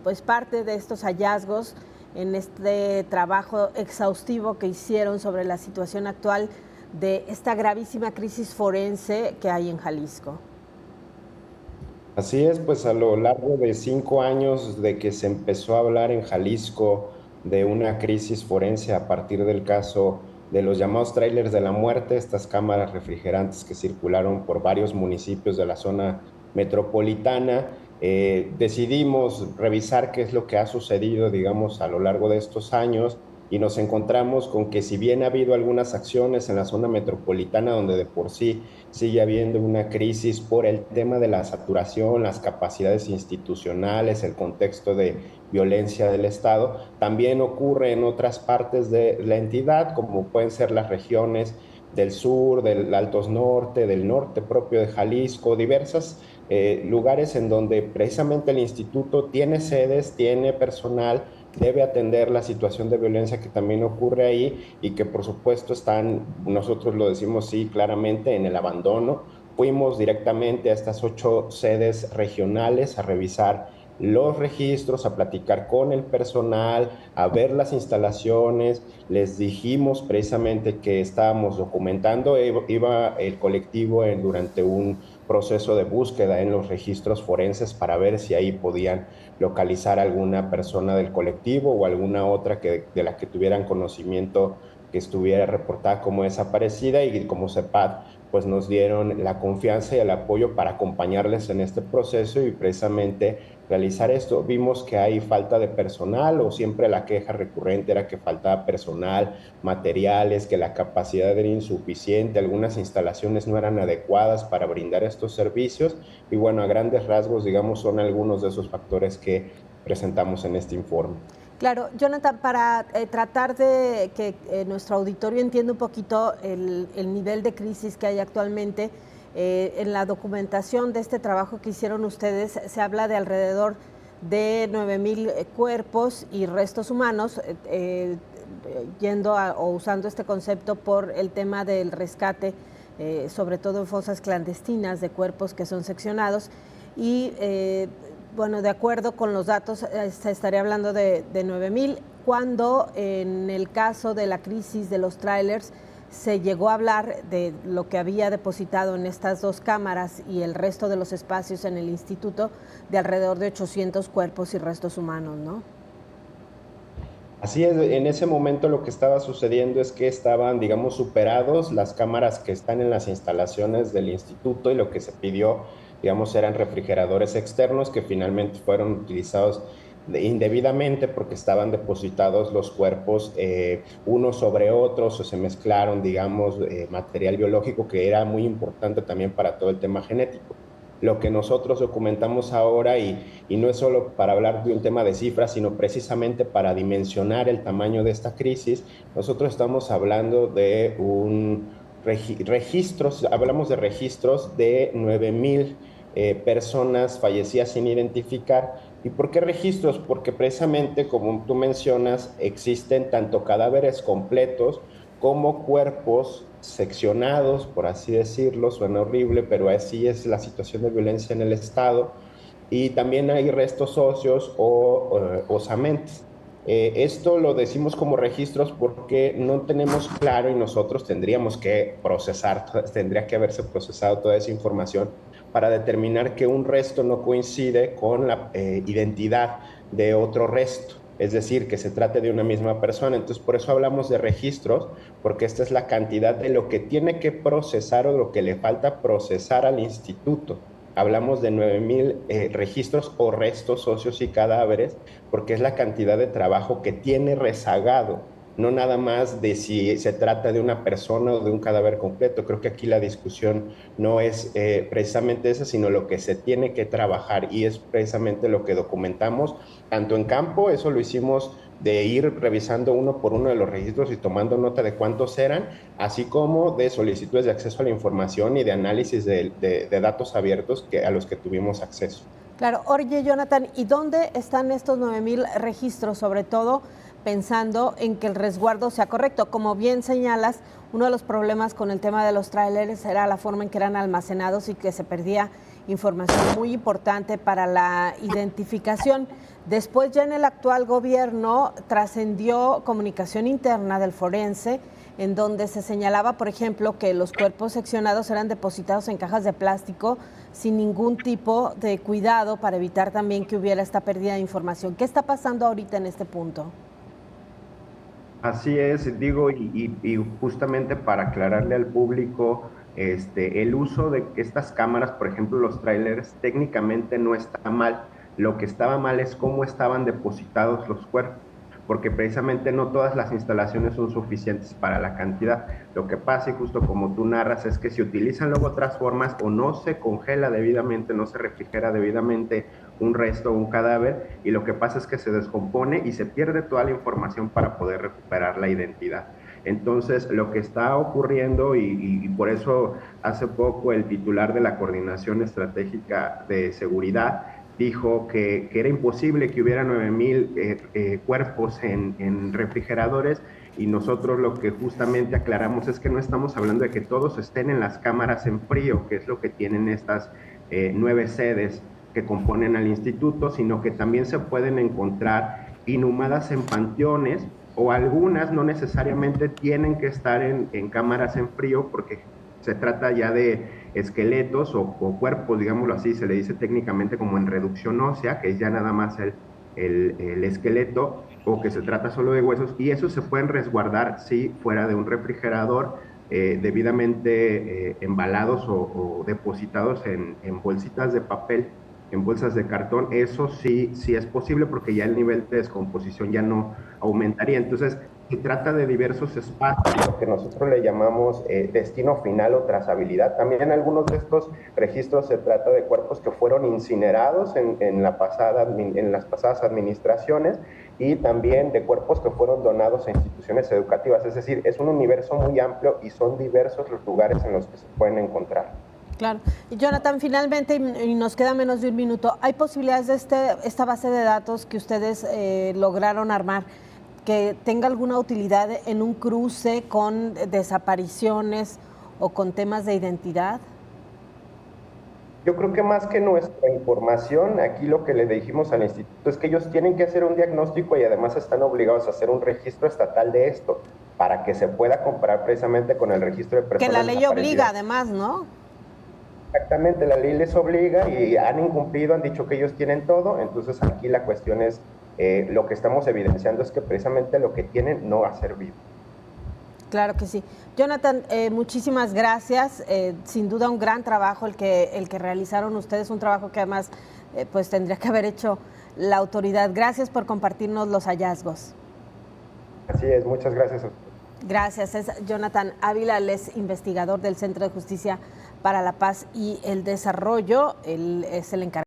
pues parte de estos hallazgos en este trabajo exhaustivo que hicieron sobre la situación actual de esta gravísima crisis forense que hay en Jalisco. Así es, pues a lo largo de 5 años de que se empezó a hablar en Jalisco de una crisis forense a partir del caso de los llamados trailers de la muerte, estas cámaras refrigerantes que circularon por varios municipios de la zona metropolitana, decidimos revisar qué es lo que ha sucedido, digamos, a lo largo de estos años y nos encontramos con que si bien ha habido algunas acciones en la zona metropolitana donde de por sí sigue habiendo una crisis por el tema de la saturación, las capacidades institucionales, el contexto de violencia del Estado. También ocurre en otras partes de la entidad, como pueden ser las regiones del sur, del Altos Norte, del norte propio de Jalisco, diversos lugares en donde precisamente el instituto tiene sedes, tiene personal, debe atender la situación de violencia que también ocurre ahí y que por supuesto están, nosotros lo decimos sí claramente, en el abandono. Fuimos directamente a estas 8 sedes regionales a revisar los registros, a platicar con el personal, a ver las instalaciones. Les dijimos precisamente que estábamos documentando, iba el colectivo durante un proceso de búsqueda en los registros forenses para ver si ahí podían localizar alguna persona del colectivo o alguna otra de la que tuvieran conocimiento que estuviera reportada como desaparecida, y como CEPAD pues nos dieron la confianza y el apoyo para acompañarles en este proceso y precisamente realizar esto. Vimos que hay falta de personal, o siempre la queja recurrente era que faltaba personal, materiales, que la capacidad era insuficiente, algunas instalaciones no eran adecuadas para brindar estos servicios, y bueno, a grandes rasgos, digamos, son algunos de esos factores que presentamos en este informe. Claro, Jonathan, para tratar de que nuestro auditorio entienda un poquito el nivel de crisis que hay actualmente, en la documentación de este trabajo que hicieron ustedes se habla de alrededor de 9,000 cuerpos y restos humanos, o usando este concepto por el tema del rescate, sobre todo en fosas clandestinas de cuerpos que son seccionados y bueno, de acuerdo con los datos, se estaría hablando de 9,000, cuando en el caso de la crisis de los trailers se llegó a hablar de lo que había depositado en estas 2 cámaras y el resto de los espacios en el instituto, de alrededor de 800 cuerpos y restos humanos, ¿no? Así es, en ese momento lo que estaba sucediendo es que estaban, digamos, superados las cámaras que están en las instalaciones del instituto, y lo que se pidió, digamos, eran refrigeradores externos que finalmente fueron utilizados indebidamente porque estaban depositados los cuerpos unos sobre otros, o se mezclaron, digamos, material biológico que era muy importante también para todo el tema genético. Lo que nosotros documentamos ahora, y no es solo para hablar de un tema de cifras, sino precisamente para dimensionar el tamaño de esta crisis, nosotros estamos hablando de registros, hablamos de registros de 9,000 personas fallecidas sin identificar. ¿Y por qué registros? Porque precisamente, como tú mencionas, existen tanto cadáveres completos como cuerpos seccionados, por así decirlo. Suena horrible, pero así es la situación de violencia en el Estado. Y también hay restos óseos o osamentas. Esto lo decimos como registros porque no tenemos claro, y nosotros tendríamos que procesar, tendría que haberse procesado toda esa información para determinar que un resto no coincide con la identidad de otro resto, es decir, que se trate de una misma persona. Entonces, por eso hablamos de registros, porque esta es la cantidad de lo que tiene que procesar o lo que le falta procesar al instituto. Hablamos de 9,000 registros o restos óseos y cadáveres, porque es la cantidad de trabajo que tiene rezagado, no nada más de si se trata de una persona o de un cadáver completo. Creo que aquí la discusión no es precisamente esa, sino lo que se tiene que trabajar, y es precisamente lo que documentamos, tanto en campo, eso lo hicimos de ir revisando uno por uno de los registros y tomando nota de cuántos eran, así como de solicitudes de acceso a la información y de análisis de datos abiertos a los que tuvimos acceso. Claro, oye Jonathan, ¿y dónde están estos 9,000 registros? Sobre todo pensando en que el resguardo sea correcto. Como bien señalas, uno de los problemas con el tema de los tráileres era la forma en que eran almacenados y que se perdía información muy importante para la identificación. Después, ya en el actual gobierno, trascendió comunicación interna del forense, en donde se señalaba, por ejemplo, que los cuerpos seccionados eran depositados en cajas de plástico sin ningún tipo de cuidado para evitar también que hubiera esta pérdida de información. ¿Qué está pasando ahorita en este punto? Así es, digo, y justamente para aclararle al público, el uso de estas cámaras, por ejemplo, los trailers, técnicamente no está mal. Lo que estaba mal es cómo estaban depositados los cuerpos, porque precisamente no todas las instalaciones son suficientes para la cantidad. Lo que pasa, y justo como tú narras, es que se utilizan luego otras formas o no se congela debidamente, no se refrigera debidamente un resto o un cadáver, y lo que pasa es que se descompone y se pierde toda la información para poder recuperar la identidad. Entonces, lo que está ocurriendo, y por eso hace poco el titular de la Coordinación Estratégica de Seguridad dijo que era imposible que hubiera 9,000 cuerpos en refrigeradores, y nosotros lo que justamente aclaramos es que no estamos hablando de que todos estén en las cámaras en frío, que es lo que tienen estas 9 sedes que componen al instituto, sino que también se pueden encontrar inhumadas en panteones, o algunas no necesariamente tienen que estar en cámaras en frío, porque se trata ya de esqueletos o cuerpos, digámoslo así, se le dice técnicamente como en reducción ósea, que es ya nada más el esqueleto, o que se trata solo de huesos, y esos se pueden resguardar, sí, fuera de un refrigerador, debidamente embalados o depositados en bolsitas de papel, en bolsas de cartón. Eso sí es posible, porque ya el nivel de descomposición ya no aumentaría. Entonces, se trata de diversos espacios, lo que nosotros le llamamos destino final o trazabilidad. También en algunos de estos registros se trata de cuerpos que fueron incinerados en las pasadas administraciones, y también de cuerpos que fueron donados a instituciones educativas. Es decir, es un universo muy amplio y son diversos los lugares en los que se pueden encontrar. Claro. Y Jonathan, finalmente, y nos queda menos de un minuto, ¿hay posibilidades de esta base de datos que ustedes lograron armar que tenga alguna utilidad en un cruce con desapariciones o con temas de identidad? Yo creo que más que nuestra información, aquí lo que le dijimos al instituto es que ellos tienen que hacer un diagnóstico, y además están obligados a hacer un registro estatal de esto, para que se pueda comparar precisamente con el registro de personas que la ley obliga, además, ¿no? Exactamente, la ley les obliga y han incumplido, han dicho que ellos tienen todo. Entonces aquí la cuestión es, lo que estamos evidenciando es que precisamente lo que tienen no ha servido. Claro que sí. Jonathan, muchísimas gracias. Sin duda un gran trabajo el que realizaron ustedes, un trabajo que además pues tendría que haber hecho la autoridad. Gracias por compartirnos los hallazgos. Así es, muchas gracias a usted. Gracias. Es Jonathan Ávila, él es investigador del Centro de Justicia para la Paz y el Desarrollo. Él es el encargado